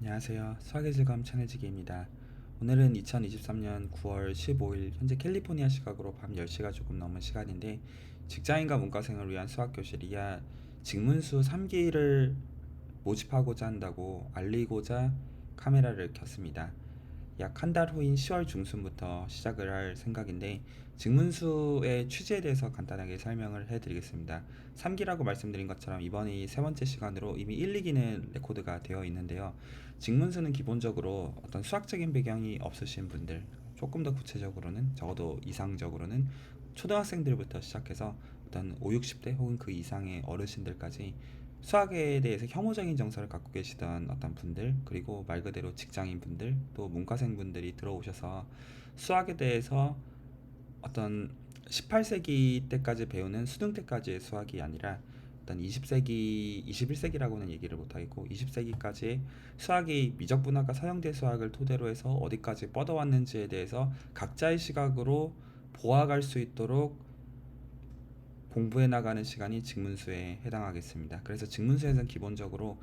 안녕하세요. 수학의 즐거움 채널지기입니다. 오늘은 2023년 9월 15일 현재 캘리포니아 시각으로 밤 10시가 조금 넘은 시간인데 직장인과 문과생을 위한 수학교실이야 직문수 3기를 모집하고자 한다고 알리고자 카메라를 켰습니다. 약 한 달 후인 10월 중순부터 시작을 할 생각인데 직문수의 취지에 대해서 간단하게 설명을 해드리겠습니다. 3기라고 말씀드린 것처럼 이번이 세 번째 시간으로 이미 1, 2기는 레코드가 되어 있는데요. 직문수는 기본적으로 어떤 수학적인 배경이 없으신 분들, 조금 더 구체적으로는 적어도 이상적으로는 초등학생들부터 시작해서 어떤 5, 60대 혹은 그 이상의 어르신들까지 수학에 대해서 혐오적인 정서를 갖고 계시던 어떤 분들, 그리고 말 그대로 직장인 분들, 또 문과생 분들이 들어오셔서 수학에 대해서 어떤 18세기 때까지 배우는 수능 때까지의 수학이 아니라 어떤 20세기, 21세기라고는 얘기를 못하겠고 20세기까지의 수학이 미적분학과 서형대 수학을 토대로 해서 어디까지 뻗어왔는지에 대해서 각자의 시각으로 보아갈 수 있도록 공부해 나가는 시간이 직문수에 해당하겠습니다. 그래서 직문수에서는 기본적으로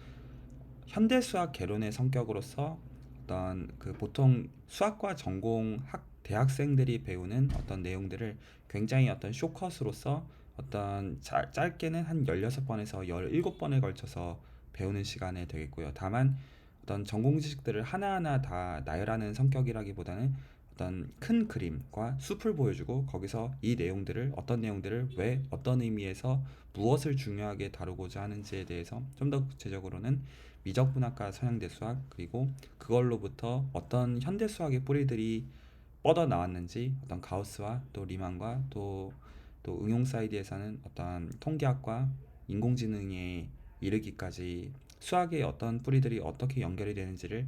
현대 수학 개론의 성격으로서 어떤 그 보통 수학과 전공 대학생들이 배우는 어떤 내용들을 굉장히 어떤 쇼컷으로서 어떤 짧게는 한 16번에서 17번에 걸쳐서 배우는 시간에 되겠고요. 다만 어떤 전공 지식들을 하나하나 다 나열하는 성격이라기보다는 어떤 큰 그림과 숲을 보여주고 거기서 이 내용들을 어떤 내용들을 왜 어떤 의미에서 무엇을 중요하게 다루고자 하는지에 대해서 좀 더 구체적으로는 미적분학과 서양대 수학 그리고 그걸로부터 어떤 현대 수학의 뿌리들이 뻗어 나왔는지 어떤 가우스와 또 리만과 또 응용 사이드에서는 어떤 통계학과 인공지능에 이르기까지 수학의 어떤 뿌리들이 어떻게 연결이 되는지를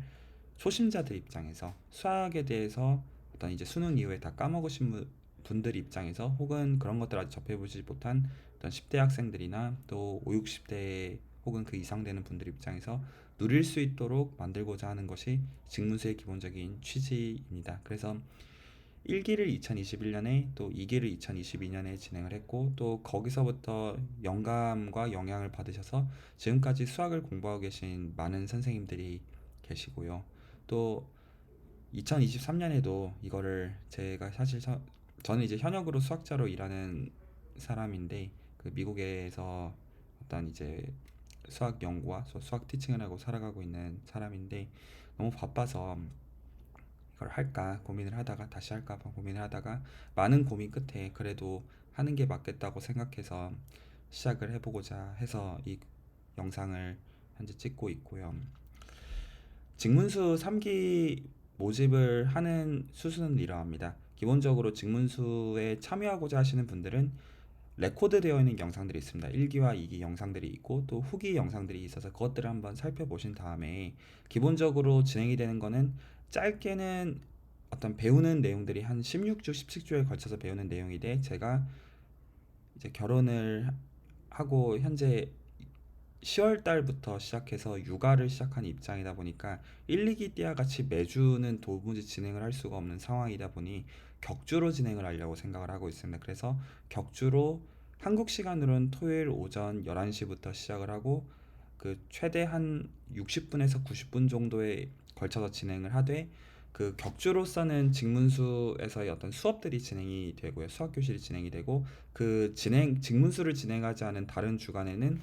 초심자들 입장에서 수학에 대해서 어떤 이제 수능 이후에 다 까먹으신 분들 입장에서 혹은 그런 것들 아직 접해보지 못한 어떤 10대 학생들이나 또 5, 60대 혹은 그 이상 되는 분들 입장에서 누릴 수 있도록 만들고자 하는 것이 직문수의 기본적인 취지입니다. 그래서 1기를 2021년에 또 2기를 2022년에 진행을 했고 또 거기서부터 영감과 영향을 받으셔서 지금까지 수학을 공부하고 계신 많은 선생님들이 계시고요. 또 2023년에도 이거를 제가 사실 저는 이제 현역으로 수학자로 일하는 사람인데 그 미국에서 어떤 이제 수학 연구와 수학 티칭을 하고 살아가고 있는 사람인데 너무 바빠서 이걸 할까 고민을 하다가 다시 할까 고민을 하다가 많은 고민 끝에 그래도 하는 게 맞겠다고 생각해서 시작을 해보고자 해서 이 영상을 현재 찍고 있고요. 직문수 3기 모집을 하는 수순은 이러합니다. 기본적으로 직문수에 참여하고자 하시는 분들은 레코드 되어 있는 영상들이 있습니다. 1기와 2기 영상들이 있고 또 후기 영상들이 있어서 그것들을 한번 살펴보신 다음에 기본적으로 진행이 되는 거는 짧게는 어떤 배우는 내용들이 한 16주, 17주에 걸쳐서 배우는 내용인데 제가 이제 결혼을 하고 현재 10월 달부터 시작해서 육아를 시작한 입장이다 보니까 1, 2기 때와 같이 매주는 도무지 진행을 할 수가 없는 상황이다 보니 격주로 진행을 하려고 생각을 하고 있습니다. 그래서 격주로 한국 시간으로는 토요일 오전 11시부터 시작을 하고 그 최대 한 60분에서 90분 정도에 걸쳐서 진행을 하되 그 격주로서는 직문수에서의 어떤 수업들이 진행이 되고요. 수학 교실이 진행이 되고 그 직문수를 진행하지 않은 다른 주간에는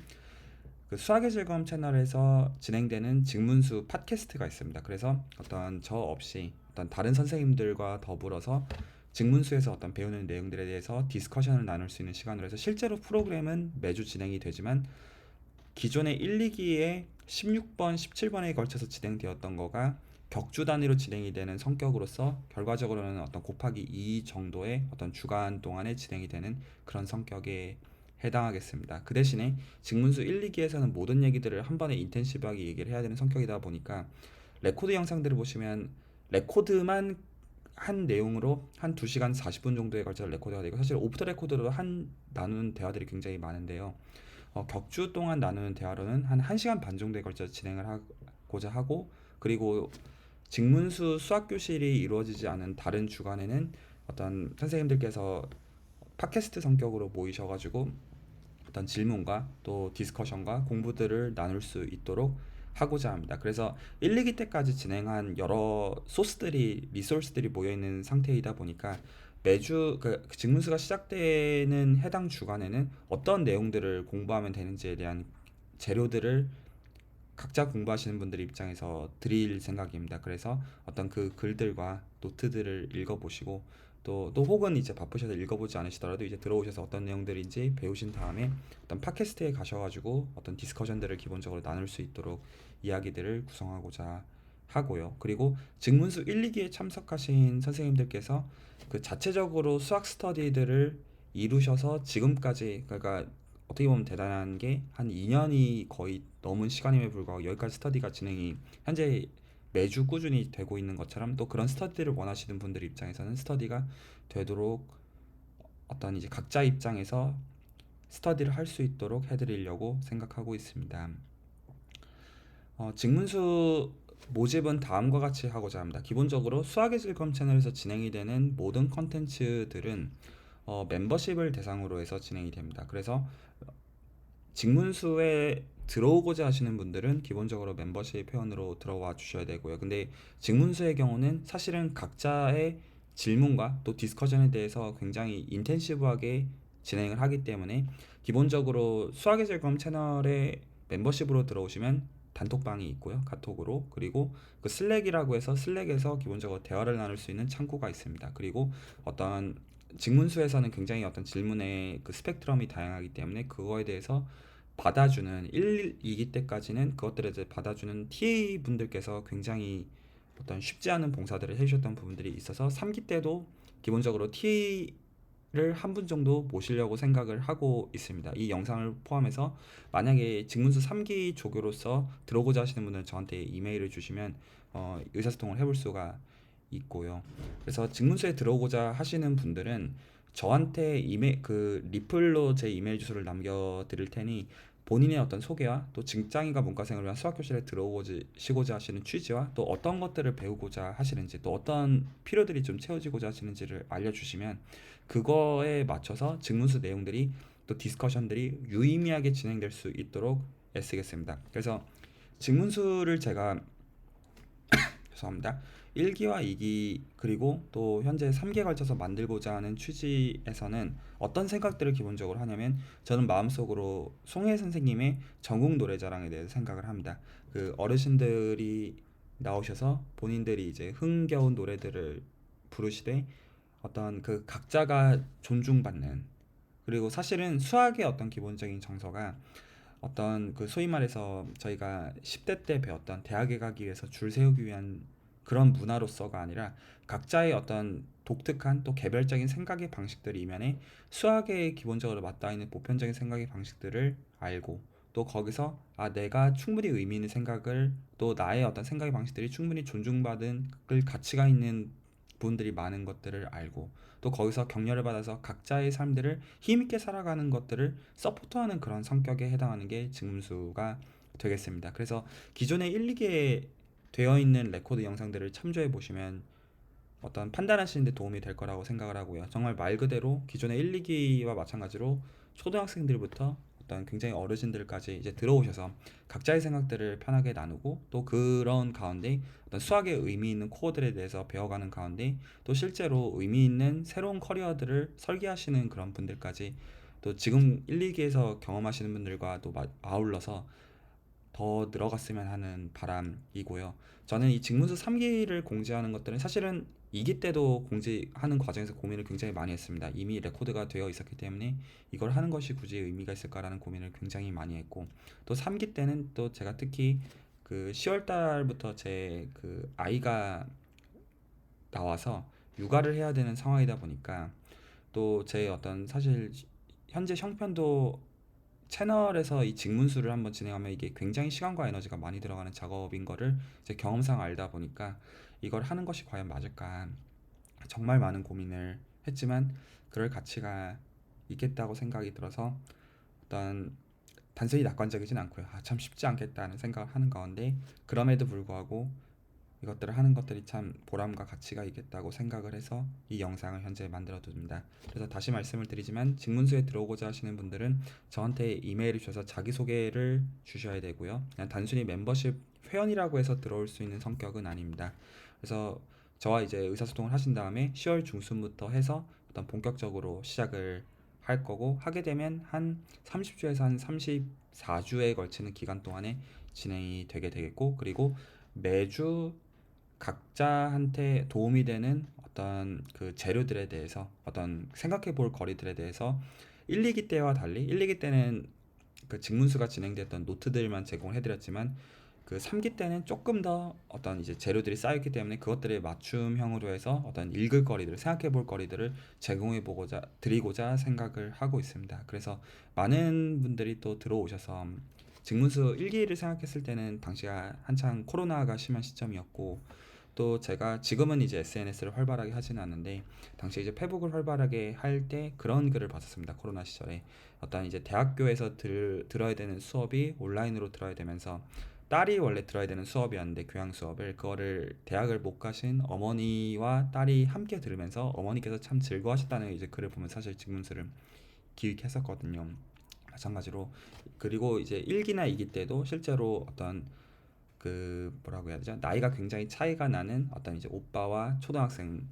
그 수학의 즐거움 채널에서 진행되는 직문수 팟캐스트가 있습니다. 그래서 어떤 저 없이 어떤 다른 선생님들과 더불어서 직문수에서 어떤 배우는 내용들에 대해서 디스커션을 나눌 수 있는 시간으로 해서 실제로 프로그램은 매주 진행이 되지만 기존의 1, 2기에 16번, 17번에 걸쳐서 진행되었던 거가 격주 단위로 진행이 되는 성격으로서 결과적으로는 어떤 곱하기 2 정도의 어떤 주간 동안에 진행이 되는 그런 성격의 해당하겠습니다. 그 대신에 직문수 1, 2기에서는 모든 얘기들을 한 번에 인텐시브하게 얘기를 해야 되는 성격이다 보니까 레코드 영상들을 보시면 레코드만 한 내용으로 한 2시간 40분 정도에 걸쳐 레코드가 되고 사실 오프 더 레코드로 한 나누는 대화들이 굉장히 많은데요. 격주 동안 나누는 대화로는 한 1시간 반 정도에 걸쳐 진행을 하고자 하고 그리고 직문수 수학 교실이 이루어지지 않은 다른 주간에는 어떤 선생님들께서 팟캐스트 성격으로 모이셔가지고 어떤 질문과 또 디스커션과 공부들을 나눌 수 있도록 하고자 합니다. 그래서 1, 2기 때까지 진행한 여러 리소스들이 모여 있는 상태이다 보니까 매주 그 직문수가 시작되는 해당 주간에는 어떤 내용들을 공부하면 되는지에 대한 재료들을 각자 공부하시는 분들 입장에서 드릴 생각입니다. 그래서 어떤 그 글들과 노트들을 읽어보시고 또 혹은 이제 바쁘셔서 읽어보지 않으시더라도 이제 들어오셔서 어떤 내용들인지 배우신 다음에 어떤 팟캐스트에 가셔가지고 어떤 디스커션들을 기본적으로 나눌 수 있도록 이야기들을 구성하고자 하고요. 그리고 직문수 1, 2기에 참석하신 선생님들께서 그 자체적으로 수학 스터디들을 이루셔서 지금까지, 그러니까 어떻게 보면 대단한 게 한 2년이 거의 넘은 시간임에 불구하고 여기까지 스터디가 진행이 현재 매주 꾸준히 되고 있는 것처럼, 또 그런 스터디를 원하시는 분들 입장에서는 스터디가 되도록 어떤 이제 각자 입장에서 스터디를 할 수 있도록 해드리려고 생각하고 있습니다. 직문수 모집은 다음과 같이 하고자 합니다. 기본적으로 수학의 즐거움 채널에서 진행이 되는 모든 컨텐츠들은 멤버십을 대상으로 해서 진행이 됩니다. 그래서 직문수에 들어오고자 하시는 분들은 기본적으로 멤버십 회원으로 들어와 주셔야 되고요. 근데 직문수의 경우는 사실은 각자의 질문과 또 디스커션에 대해서 굉장히 인텐시브하게 진행을 하기 때문에 기본적으로 수학의 즐거움 채널에 멤버십으로 들어오시면 단톡방이 있고요. 카톡으로. 그리고 그 슬랙이라고 해서 슬랙에서 기본적으로 대화를 나눌 수 있는 창구가 있습니다. 그리고 어떤 직문수에서는 굉장히 어떤 질문의 그 스펙트럼이 다양하기 때문에 그거에 대해서 받아주는 1, 2기 때까지는 그것들을 이제 받아주는 TA 분들께서 굉장히 어떤 쉽지 않은 봉사들을 해주셨던 부분들이 있어서 3기 때도 기본적으로 TA를 한 분 정도 모시려고 생각을 하고 있습니다. 이 영상을 포함해서 만약에 직문수 3기 조교로서 들어오고자 하시는 분들은 저한테 이메일을 주시면 의사소통을 해볼 수가 있고요. 그래서 직문수에 들어오고자 하시는 분들은 저한테 그 리플로 제 이메일 주소를 남겨드릴 테니 본인의 어떤 소개와 또 직장인과 문과생을 위한 수학교실에 들어오시고자 하시는 취지와 또 어떤 것들을 배우고자 하시는지, 또 어떤 필요들이 좀 채워지고자 하시는지를 알려주시면 그거에 맞춰서 직문수 내용들이 또 디스커션들이 유의미하게 진행될 수 있도록 애쓰겠습니다. 그래서 직문수를 제가 죄송합니다. 1기와 2기 그리고 또 현재 3기에 걸쳐서 만들고자 하는 취지에서는 어떤 생각들을 기본적으로 하냐면, 저는 마음속으로 송혜 선생님의 전국 노래자랑에 대해서 생각을 합니다. 그 어르신들이 나오셔서 본인들이 이제 흥겨운 노래들을 부르시되 어떤 그 각자가 존중받는, 그리고 사실은 수학의 어떤 기본적인 정서가 어떤 그 소위 말해서 저희가 10대 때 배웠던 대학에 가기 위해서 줄 세우기 위한 그런 문화로서가 아니라 각자의 어떤 독특한 또 개별적인 생각의 방식들 이면에 수학에 기본적으로 맞닿아 있는 보편적인 생각의 방식들을 알고, 또 거기서 내가 충분히 의미 있는 생각을, 또 나의 어떤 생각의 방식들이 충분히 존중받은 가치가 있는 부분들이 많은 것들을 알고, 또 거기서 격려를 받아서 각자의 삶들을 힘있게 살아가는 것들을 서포트하는 그런 성격에 해당하는 게 직문수가 되겠습니다. 그래서 기존의 1, 2기에 되어 있는 레코드 영상들을 참조해 보시면 어떤 판단하시는 데 도움이 될 거라고 생각을 하고요. 정말 말 그대로 기존의 1, 2기와 마찬가지로 초등학생들부터 어떤 굉장히 어르신들까지 이제 들어오셔서 각자의 생각들을 편하게 나누고, 또 그런 가운데 어떤 수학의 의미 있는 코어들에 대해서 배워가는 가운데 또 실제로 의미 있는 새로운 커리어들을 설계하시는 그런 분들까지, 또 지금 1, 2기에서 경험하시는 분들과 또 아울러서 더 늘어갔으면 하는 바람이고요. 저는 이 직문수 3기를 공지하는 것들은 사실은 2기 때도 공지하는 과정에서 고민을 굉장히 많이 했습니다. 이미 레코드가 되어 있었기 때문에 이걸 하는 것이 굳이 의미가 있을까라는 고민을 굉장히 많이 했고, 또 3기 때는 또 제가 특히 그 10월 달부터 제 그 아이가 나와서 육아를 해야 되는 상황이다 보니까, 또 제 어떤 사실 현재 형편도 채널에서 이 직문수를 한번 진행하면 이게 굉장히 시간과 에너지가 많이 들어가는 작업인 거를 제 경험상 알다 보니까 이걸 하는 것이 과연 맞을까 정말 많은 고민을 했지만 그럴 가치가 있겠다고 생각이 들어서 어떤 단순히 낙관적이진 않고요. 참 쉽지 않겠다는 생각을 하는 가운데 그럼에도 불구하고 이것들을 하는 것들이 참 보람과 가치가 있겠다고 생각을 해서 이 영상을 현재 만들어 둡니다. 그래서 다시 말씀을 드리지만 직문수에 들어오고자 하시는 분들은 저한테 이메일을 주셔서 자기소개를 주셔야 되고요. 그냥 단순히 멤버십 회원이라고 해서 들어올 수 있는 성격은 아닙니다. 그래서 저와 이제 의사소통을 하신 다음에 10월 중순부터 해서 어떤 본격적으로 시작을 할 거고, 하게 되면 한 30주에서 한 34주에 걸치는 기간 동안에 진행이 되게 되겠고, 그리고 매주 각자한테 도움이 되는 어떤 그 재료들에 대해서, 어떤 생각해 볼 거리들에 대해서 1, 2기 때와 달리 1, 2기 때는 그 직문수가 진행됐던 노트들만 제공해 드렸지만, 그 3기 때는 조금 더 어떤 이제 재료들이 쌓였기 때문에 그것들을 맞춤형으로 해서 어떤 읽을 거리들을, 생각해 볼 거리들을 제공해 보고자 드리고자 생각을 하고 있습니다. 그래서 많은 분들이 또 들어오셔서, 직문수 1기를 생각했을 때는 당시가 한창 코로나가 심한 시점이었고, 또 제가 지금은 이제 SNS를 활발하게 하지는 않는데 당시 이제 페북을 활발하게 할 때 그런 글을 봤었습니다. 코로나 시절에 어떤 이제 대학교에서 들어야 되는 수업이 온라인으로 들어야 되면서, 딸이 원래 들어야 되는 수업이었는데 교양 수업을, 그거를 대학을 못 가신 어머니와 딸이 함께 들으면서 어머니께서 참 즐거워하셨다는 이제 글을 보면 사실 직문수를 기획했었거든요. 마찬가지로, 그리고 이제 1기나 2기 때도 실제로 어떤 그 뭐라고 해야 되죠? 나이가 굉장히 차이가 나는 어떤 이제 오빠와 초등학생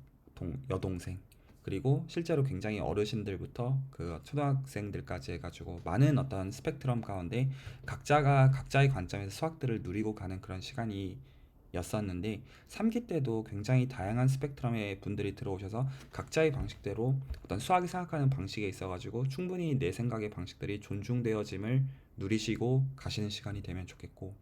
여동생, 그리고 실제로 굉장히 어르신들부터 그 초등학생들까지 해가지고 많은 어떤 스펙트럼 가운데 각자가 각자의 관점에서 수학들을 누리고 가는 그런 시간이 였었는데, 3기 때도 굉장히 다양한 스펙트럼의 분들이 들어오셔서 각자의 방식대로 어떤 수학이 생각하는 방식에 있어가지고 충분히 내 생각의 방식들이 존중되어짐을 누리시고 가시는 시간이 되면 좋겠고,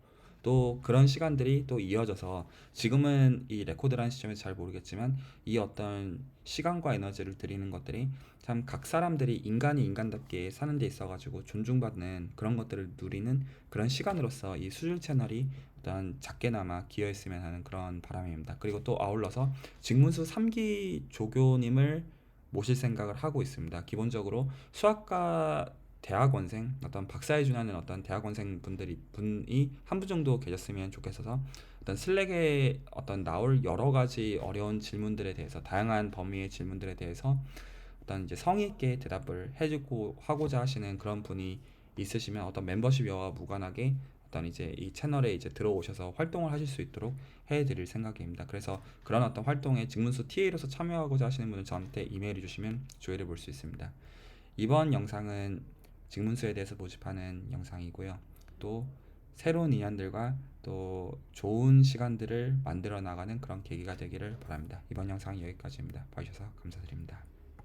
또 그런 시간들이 또 이어져서 지금은 이 레코드라는 시점에서 잘 모르겠지만 이 어떤 시간과 에너지를 드리는 것들이 참 각 사람들이 인간이 인간답게 사는 데 있어가지고 존중받는 그런 것들을 누리는 그런 시간으로서 이 수질 채널이 어떤 작게나마 기여했으면 하는 그런 바람입니다. 그리고 또 아울러서 직문수 3기 조교님을 모실 생각을 하고 있습니다. 기본적으로 수학과 대학원생, 어떤 박사에 준하는 어떤 대학원생 분이 한 분 정도 계셨으면 좋겠어서, 어떤 슬랙에 어떤 나올 여러 가지 어려운 질문들에 대해서, 다양한 범위의 질문들에 대해서 어떤 이제 성의 있게 대답을 해주고 하고자 하시는 그런 분이 있으시면 어떤 멤버십과 무관하게 어떤 이제 이 채널에 이제 들어오셔서 활동을 하실 수 있도록 해드릴 생각입니다. 그래서 그런 어떤 활동에 직문수 TA로서 참여하고자 하시는 분은 저한테 이메일을 주시면 조회를 볼 수 있습니다. 이번 영상은 직문수에 대해서 모집하는 영상이고요. 또 새로운 인연들과 또 좋은 시간들을 만들어 나가는 그런 계기가 되기를 바랍니다. 이번 영상 여기까지입니다. 봐주셔서 감사드립니다.